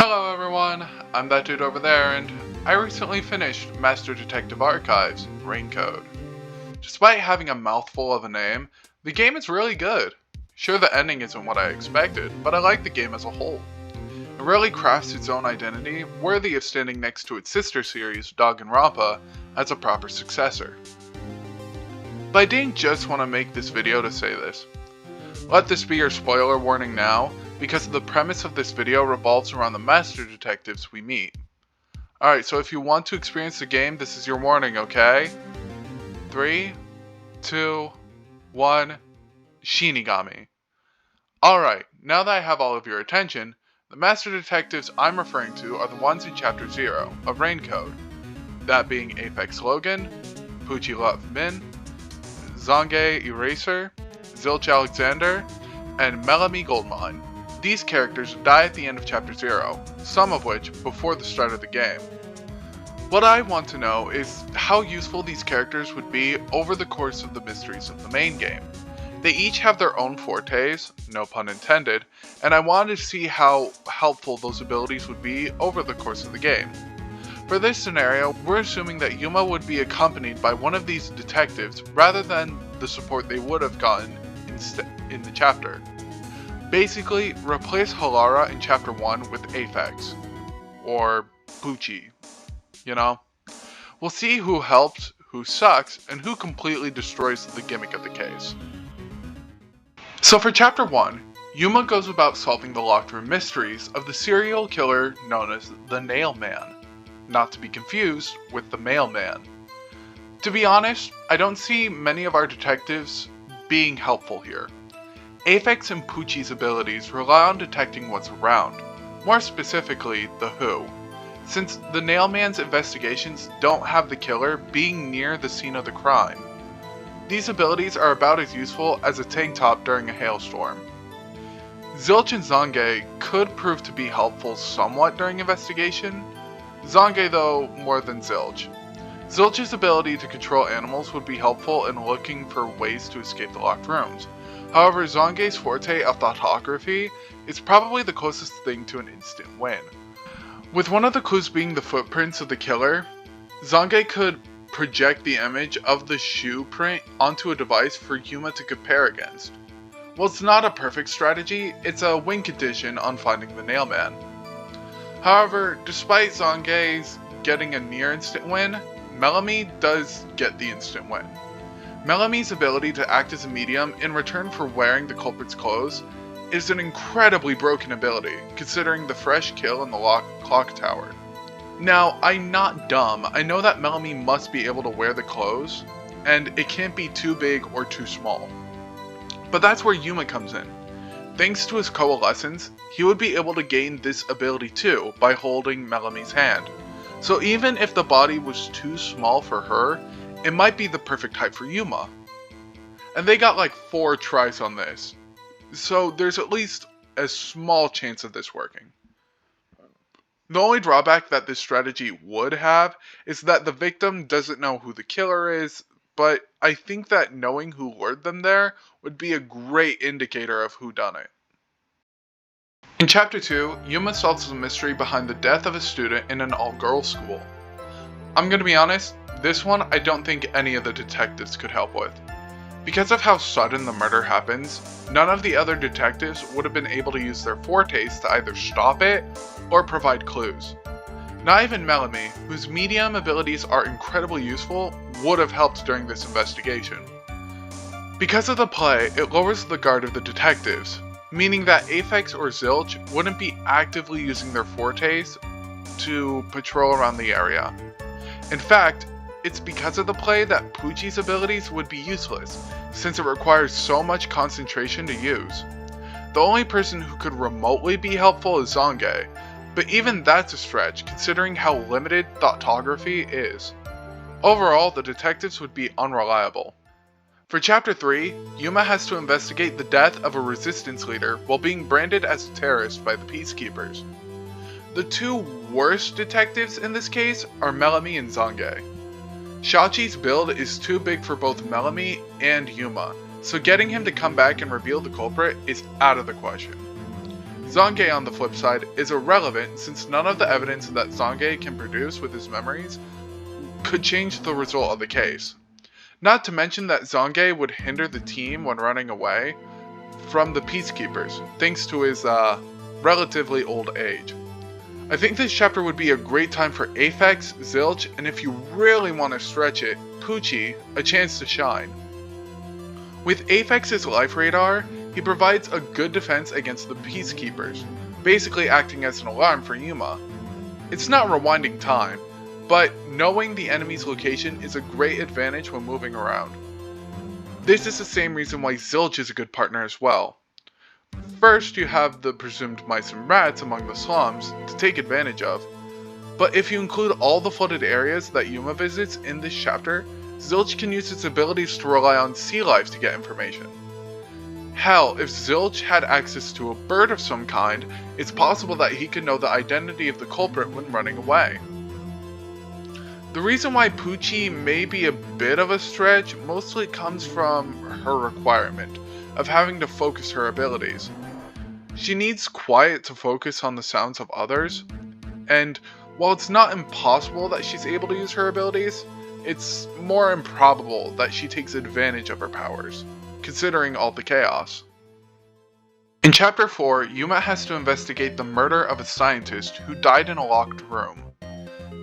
Hello everyone, I'm that dude over there, and I recently finished Master Detective Archives, Raincode. Despite having a mouthful of a name, the game is really good. Sure, the ending isn't what I expected, but I like the game as a whole. It really crafts its own identity, worthy of standing next to its sister series, Danganronpa, as a proper successor. But I didn't just want to make this video to say this. Let this be your spoiler warning now, because the premise of this video revolves around the master detectives we meet. Alright, so if you want to experience the game, this is your warning, okay? 3, 2, 1, Shinigami. Alright, now that I have all of your attention, the master detectives I'm referring to are the ones in Chapter 0 of Raincode. That being Aphex Logan, Pucci Love Min, Zange Eraser, Zilch Alexander, and Melanie Goldmine. These characters die at the end of Chapter 0, some of which before the start of the game. What I want to know is how useful these characters would be over the course of the mysteries of the main game. They each have their own fortes, no pun intended, and I wanted to see how helpful those abilities would be over the course of the game. For this scenario, we're assuming that Yuma would be accompanied by one of these detectives rather than the support they would have gotten in the chapter. Basically, replace Halara in Chapter 1 with Aphex. Or Pucci. You know? We'll see who helps, who sucks, and who completely destroys the gimmick of the case. So for Chapter 1, Yuma goes about solving the locked room mysteries of the serial killer known as the Nail Man. Not to be confused with the Mailman. To be honest, I don't see many of our detectives being helpful here. Aphex and Pucci's abilities rely on detecting what's around, more specifically, the who, since the Nailman's investigations don't have the killer being near the scene of the crime. These abilities are about as useful as a tank top during a hailstorm. Zilch and Zange could prove to be helpful somewhat during investigation, Zange though more than Zilch. Zilch's ability to control animals would be helpful in looking for ways to escape the locked rooms. However, Zange's forte of thoughtography is probably the closest thing to an instant win. With one of the clues being the footprints of the killer, Zange could project the image of the shoe print onto a device for Yuma to compare against. While it's not a perfect strategy, it's a win condition on finding the Nailman. However, despite Zange's getting a near instant win, Melanie does get the instant win. Melanie's ability to act as a medium in return for wearing the culprit's clothes is an incredibly broken ability, considering the fresh kill in the clock tower. Now, I'm not dumb, I know that Melanie must be able to wear the clothes, and it can't be too big or too small. But that's where Yuma comes in. Thanks to his coalescence, he would be able to gain this ability too by holding Melanie's hand. So even if the body was too small for her, it might be the perfect height for Yuma. And they got like 4 tries on this. So there's at least a small chance of this working. The only drawback that this strategy would have is that the victim doesn't know who the killer is, but I think that knowing who lured them there would be a great indicator of who done it. In Chapter 2, Yuma solves the mystery behind the death of a student in an all-girls school. I'm gonna be honest, this one I don't think any of the detectives could help with. Because of how sudden the murder happens, none of the other detectives would have been able to use their fortes to either stop it or provide clues. Not even Melanie, whose medium abilities are incredibly useful, would have helped during this investigation. Because of the play, it lowers the guard of the detectives, meaning that Aphex or Zilch wouldn't be actively using their fortes to patrol around the area. In fact, it's because of the play that Pucci's abilities would be useless, since it requires so much concentration to use. The only person who could remotely be helpful is Zange, but even that's a stretch considering how limited thoughtography is. Overall, the detectives would be unreliable. For Chapter 3, Yuma has to investigate the death of a resistance leader while being branded as a terrorist by the Peacekeepers. The 2 worst detectives in this case are Melanie and Zange. Shachi's build is too big for both Melanie and Yuma, so getting him to come back and reveal the culprit is out of the question. Zange, on the flip side, is irrelevant since none of the evidence that Zange can produce with his memories could change the result of the case. Not to mention that Zange would hinder the team when running away from the Peacekeepers, thanks to his relatively old age. I think this chapter would be a great time for Aphex, Zilch, and if you really want to stretch it, Pucci, a chance to shine. With Aphex's life radar, he provides a good defense against the Peacekeepers, basically acting as an alarm for Yuma. It's not rewinding time, but knowing the enemy's location is a great advantage when moving around. This is the same reason why Zilch is a good partner as well. First, you have the presumed mice and rats among the slums to take advantage of, but if you include all the flooded areas that Yuma visits in this chapter, Zilch can use its abilities to rely on sea life to get information. Hell, if Zilch had access to a bird of some kind, it's possible that he could know the identity of the culprit when running away. The reason why Pucci may be a bit of a stretch mostly comes from her requirement of having to focus her abilities. She needs quiet to focus on the sounds of others, and while it's not impossible that she's able to use her abilities, it's more improbable that she takes advantage of her powers, considering all the chaos. In Chapter 4, Yuma has to investigate the murder of a scientist who died in a locked room,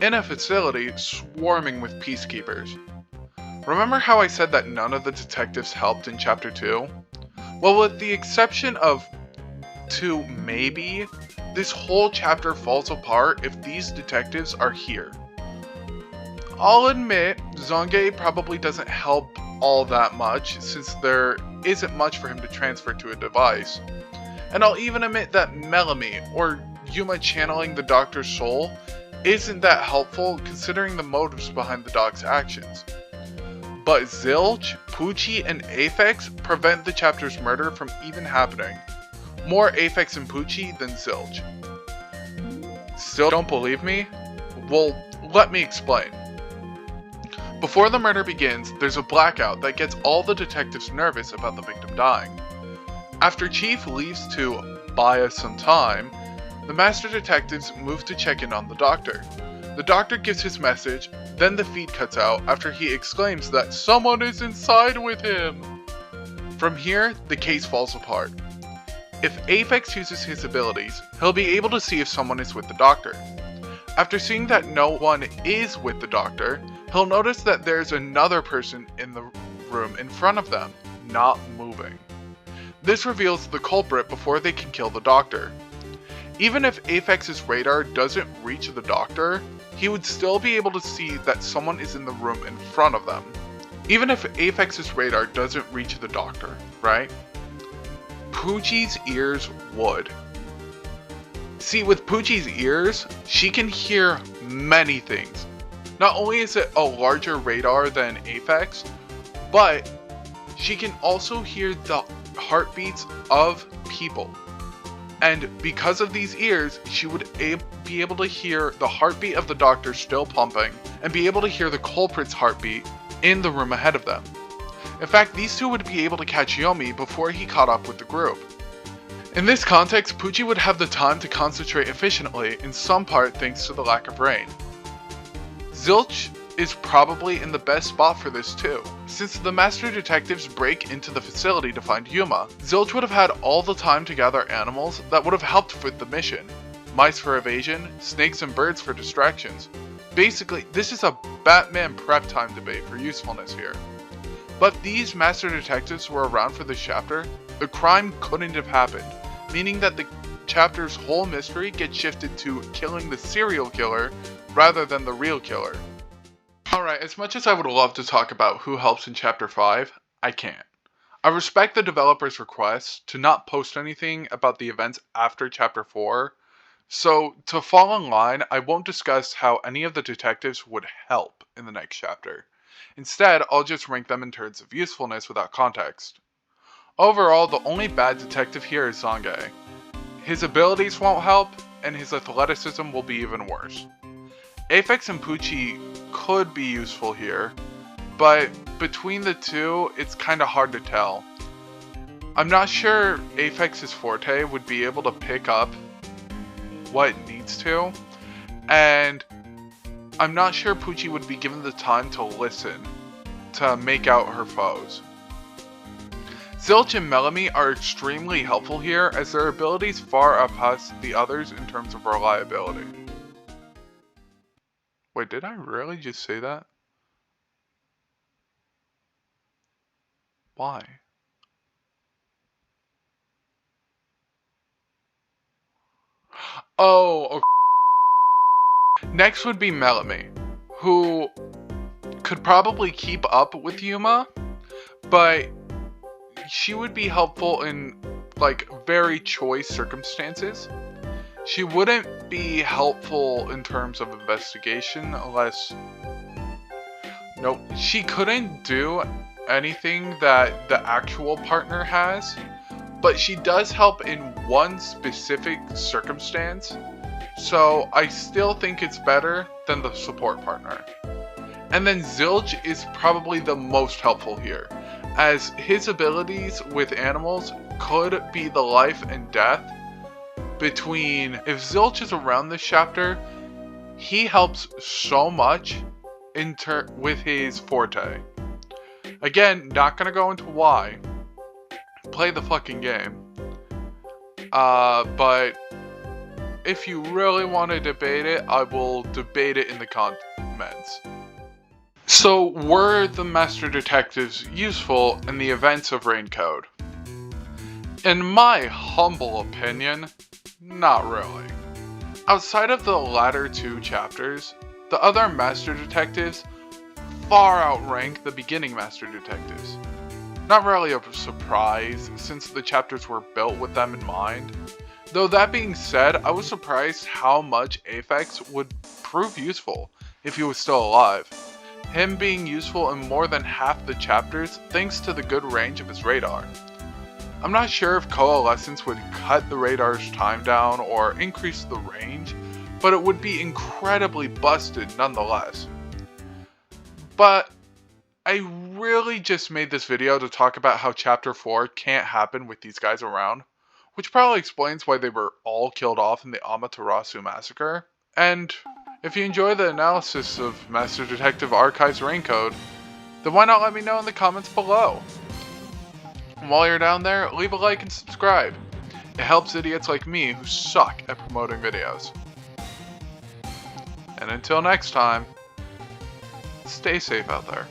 in a facility swarming with peacekeepers. Remember how I said that none of the detectives helped in Chapter 2? Well, with the exception of 2 maybe, this whole chapter falls apart if these detectives are here. I'll admit, Zange probably doesn't help all that much since there isn't much for him to transfer to a device. And I'll even admit that Melanie, or Yuma channeling the doctor's soul, isn't that helpful considering the motives behind the dog's actions. But Zilch, Pucci, and Aphex prevent the chapter's murder from even happening. More Aphex and Pucci than Zilch. Still don't believe me? Well, let me explain. Before the murder begins, there's a blackout that gets all the detectives nervous about the victim dying. After Chief leaves to buy us some time, the master detectives move to check in on the doctor. The doctor gives his message, then the feed cuts out after he exclaims that someone is inside with him. From here, the case falls apart. If Aphex uses his abilities, he'll be able to see if someone is with the doctor. After seeing that no one is with the doctor, he'll notice that there's another person in the room in front of them, not moving. This reveals the culprit before they can kill the doctor. Even if Aphex's radar doesn't reach the doctor, he would still be able to see that someone is in the room in front of them. Even if Aphex's radar doesn't reach the doctor, right? Pucci's ears would. See, with Pucci's ears, she can hear many things. Not only is it a larger radar than Aphex, but she can also hear the heartbeats of people. And because of these ears, she would be able to hear the heartbeat of the doctor still pumping, and be able to hear the culprit's heartbeat in the room ahead of them. In fact, these two would be able to catch Yomi before he caught up with the group. In this context, Pucci would have the time to concentrate efficiently, in some part thanks to the lack of rain. Zilch is probably in the best spot for this too. Since the master detectives break into the facility to find Yuma, Zilch would have had all the time to gather animals that would have helped with the mission. Mice for evasion, snakes and birds for distractions. Basically, this is a Batman prep time debate for usefulness here. But these master detectives were around for this chapter, the crime couldn't have happened, meaning that the chapter's whole mystery gets shifted to killing the serial killer rather than the real killer. Alright, as much as I would love to talk about who helps in Chapter 5, I can't. I respect the developer's request to not post anything about the events after Chapter 4, so to fall in line, I won't discuss how any of the detectives would help in the next chapter. Instead, I'll just rank them in terms of usefulness without context. Overall, the only bad detective here is Zange. His abilities won't help, and his athleticism will be even worse. Aphex and Pucci could be useful here, but between the two, it's kinda hard to tell. I'm not sure Aphex's forte would be able to pick up what it needs to, and I'm not sure Poochie would be given the time to listen to make out her foes. Zilch and Melanie are extremely helpful here, as their abilities far outpace the others in terms of reliability. Wait, did I really just say that? Why? Oh, okay. Next would be Melanie, who could probably keep up with Yuma, but she would be helpful in, like, very choice circumstances. She wouldn't be helpful in terms of investigation unless... Nope. She couldn't do anything that the actual partner has, but she does help in one specific circumstance, so I still think it's better than the support partner. And then Zilch is probably the most helpful here, as his abilities with animals could be the life and death between... If Zilch is around this chapter, he helps so much with his forte. Again, not gonna go into why. Play the fucking game. But if you really want to debate it, I will debate it in the comments. So, were the Master Detectives useful in the events of Raincode? In my humble opinion, not really. Outside of the latter two chapters, the other Master Detectives far outrank the beginning Master Detectives. Not really a surprise, since the chapters were built with them in mind. Though that being said, I was surprised how much Aphex would prove useful if he was still alive. Him being useful in more than half the chapters thanks to the good range of his radar. I'm not sure if Coalescence would cut the radar's time down or increase the range, but it would be incredibly busted nonetheless. But I really just made this video to talk about how Chapter 4 can't happen with these guys around, which probably explains why they were all killed off in the Amaterasu massacre. And if you enjoy the analysis of Master Detective Archive's Raincode, then why not let me know in the comments below? And while you're down there, leave a like and subscribe. It helps idiots like me who suck at promoting videos. And until next time, stay safe out there.